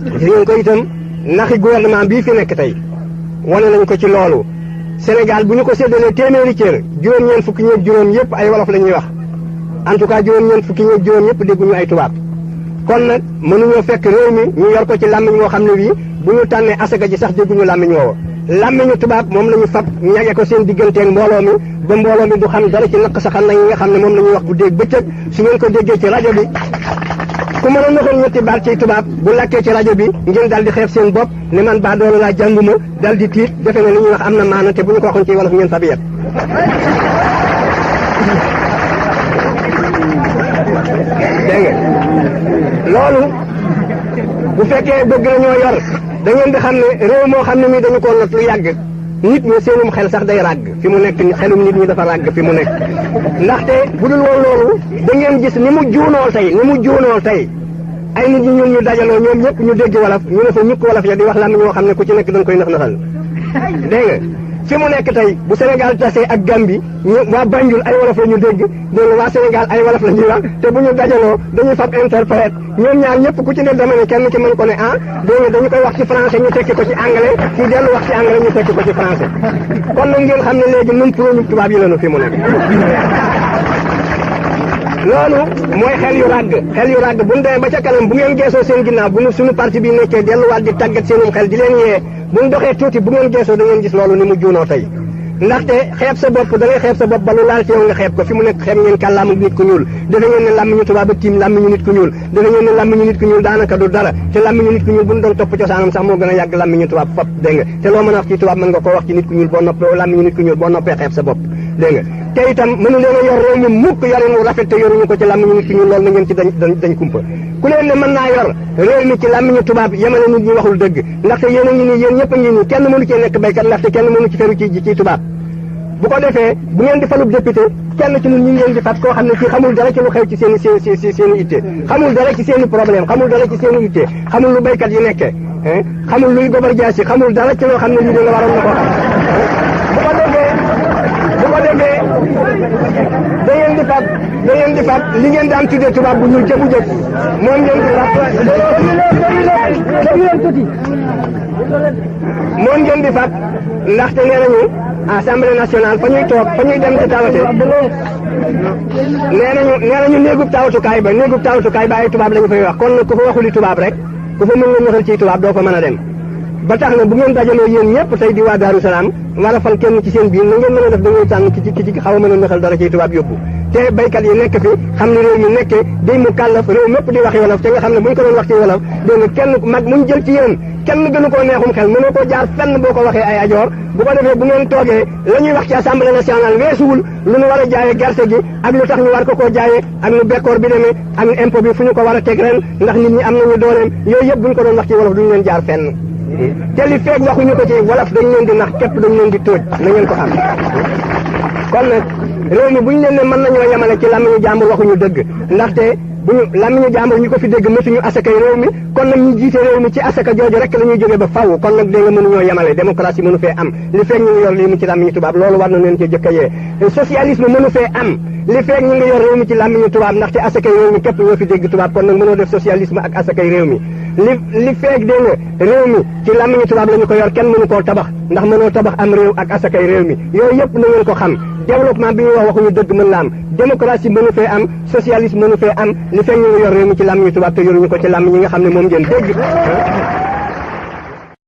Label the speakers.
Speaker 1: gis ngeen ko itam naxi gouvernement bii fi nekk tey wane nañ ko ci loolu Sénégal bu ñu ko séddalee téeméeri cër juróom-ñeent fukki ñeeg juróom yëpp ay wolof la ñuy wax en tout cas juróom-ñeent fukki ñeeg juróom yëpp dégguñu ay tubaab kon nag mënuñoo fekk réew mi ñu yor ko ci làmmiñ woo xam ne bii bu ñu tànnee asaka ji sax dégguñu làmmiñ woowa làmmiñu tubaab moom la ñu fab ñage ko seen digganteeg mbooloo mi ba mbooloo mi du xam dara ci naq saxal na yi nga xam ne moom la ñuy wax bu dégg bëccëg su ngeen ko déggee ci rajo bi ku mën a noxal ñetti baat ci tubaab bu lakkee ci rajo bi ngeen daal di xeeb seen bopp ne man baa doolu laa jànguma daal di tiit defe ne li ñuy wax am na maana te bu ñu ko waxoon ci wolof ngeen fabi yet dégg nga loolu bu fekkee bëgg nañoo yor da ngeen di xam ne réew moo xam ne mii dañu ko not lu yàgg nit ñi seenum xel sax day ràgg fi mu nekk xelum nit ñi dafa ràgg fi mu nekk ndaxte bu dul woon loolu da ngeen gis ni mu juunoo tey ay nit ñi ñun ñu dajaloo ñoom ñëpp ñu dégg wolof ñu ne fa ñukk wolof ya di wax làmmiñ ñoo xam ne ku ci nekk dañ koy nax-naxal dégg nga fi mu nekk tey bu Sénégal tasee ak Gambie ñu waa Banjul ay wolof la ñu dégg dégg waa Sénégal ay wolof la ñuy wax te bu ñu dajaloo dañuy fab interprète ñoom ñaar ñëpp ku ci ne dama ne kenn ci mën ko ne dégg nga dañu koy wax ci français ñu tekki ko ci anglais ci dellu wax ci anglais ñu tekki ko ci français kon nag ngeen xam ne léegi nun pro ñu tubaab yi lañu fi mu nekk loolu mooy xel yu ràgg bu ñu demee ba ca kanam bu ngeen geesoo seen ginnaaw bu ñu suñu parti bi nekkee delluwaat di tàggat seenum xel di leen yee bu ñu doxee tuuti bu ngeen geesoo da ngeen gis loolu ni mu juunoo tey ndaxte xeeb sa bopp da ngay xeeb sa bopp ba lu laal ci yow nga xeeb ko fi mu nekk xeeb ngeen kàllaamu nit ku ñuul defe ngeen ne làmmiñu tubaab a tiim làmmiñu nit ku ñuul defe ngeen ne làmmiñu nit ku ñuul daanaka du dara te làmmiñu nit ku ñuul bu ñu doon topp cosaanam sax moo gën a yàgg làmmiñu tubaab fop dégg nga te loo mën a wax ci tubaab mën nga koo wax ci nit ku ñuul boo noppee làmmiñu nit ku ñuul boo noppee xeeb sa bopp dégg nga te itam mënu leen a yor réew mi mukk yorin wu rafet te yoruñu ko ci làmmiñu nit ku ñuul loolu na ngeen ci dañ kumpa ku leen ne mën naa yor réew mi ci làmmiñu tubaab yemale nit ñi waxul dëgg ndaxte yéen a ngi nii yéen ñëpp a ngi nii kenn mënu cee nekk béykat ndaxte kenn mënu ci feru ci tubaab bu ko defee bu ngeen di falub député kenn ci ñun ñu ngeen di fat koo xam ne kii xamul dara ci lu xew ci seen i itte xamul dara ci seen i problème xamul dara ci seen i itte xamul lu béykat yi nekkee xamul luy gobar jaas yi xamul dara ci loo xam ne lii dina waroon na ko xam bu ko defee da ngeen di fat li ngeen daan tuddee tubaab bu ñuul ca bu jëkk moom ngeen di fat ndaxte nee nañu assemblée nationale fa ñuy toog fa ñuy dem di tawate nee nañu néegub tawatukaay ba ay tubaab la ñu fay wax kon nag ku fa waxuli tubaab rek ku fa mën nga ñoxal ci tubaab doo fa mën a dem ba tax na bu ngeen dajaloo yéen ñëpp tey di waa Daaru Salaam war a fal kenn ci seen biir na ngeen mën a def da ngay tànn ci xaw a mën a ñoxal dara ci tubaab yóbbu te baykat yi nekk fi xam ne réew mi nekkee day mu kàllaf réew mépp di waxi wolof te nga xam ne bu ñu ko doon wax ci wolof dégg nga kenn mag muñ jël ci yéen kenn gënu koo neexum xel mënoo koo jaar fenn boo ko waxee ay ajoor bu ko defee bu ngeen toogee la ñuy wax ci assemblée nationale weesuwul lu ñu war a jaayee gerte gi ak lu tax ñu war ko koo jaayee ak nu bekkoor bi demee ak nu impôt bi fu ñu ko war a teg ren ndax nit ñi am nañu dooleem yooyu yëpp bu ñu ko doon wax ci wolof duñu leen jaar fenn te li feeg waxuñu ko ci wolof dañ leen di nax képp dañ leen di tóoj na ngeen ko xam kon nag réew mi bu ñu leen ne mën nañoo yemale ci làmmiñu jàmbur waxuñu dëgg ndaxte bu ñu làmmiñu jàmbur ñu ko fi dégg mësuñu asakay réew mi kon nag ñu jiite réew mi ci asaka jooju rek la ñuy jógee ba faww kon nag dégg nga mënuñoo yemale démocratie mënu fee am li feeg ñu ngi yor réew mi ci làmmiñu tubaab loolu war na leen ci jëkk a yee socialisme mënu fee am li feeg ñu ngi yor réew mi ci làmmiñu tubaab ndaxte asakay réew mi képp ñoo fi dégg tubaab kon nag mënoo def socialisme ak asakay réew mi li feeg dégg nga réew mi ci làmmiñu tubaab la ñu ko yor kenn mënu koo tabax ndax mënoo tabax am réew ak asakay réew mi yooyu yëpp na ngeen ko xam développement bi ñuy wax waxuñu dëgg mën la am démocratie mënu fee am socialisme mënu fee am li feeg ñu ngi yor réew mi ci làmmiñu tubaab te yoruñu ko ci làmmiñ yi nga xam ne moom ngeen dégg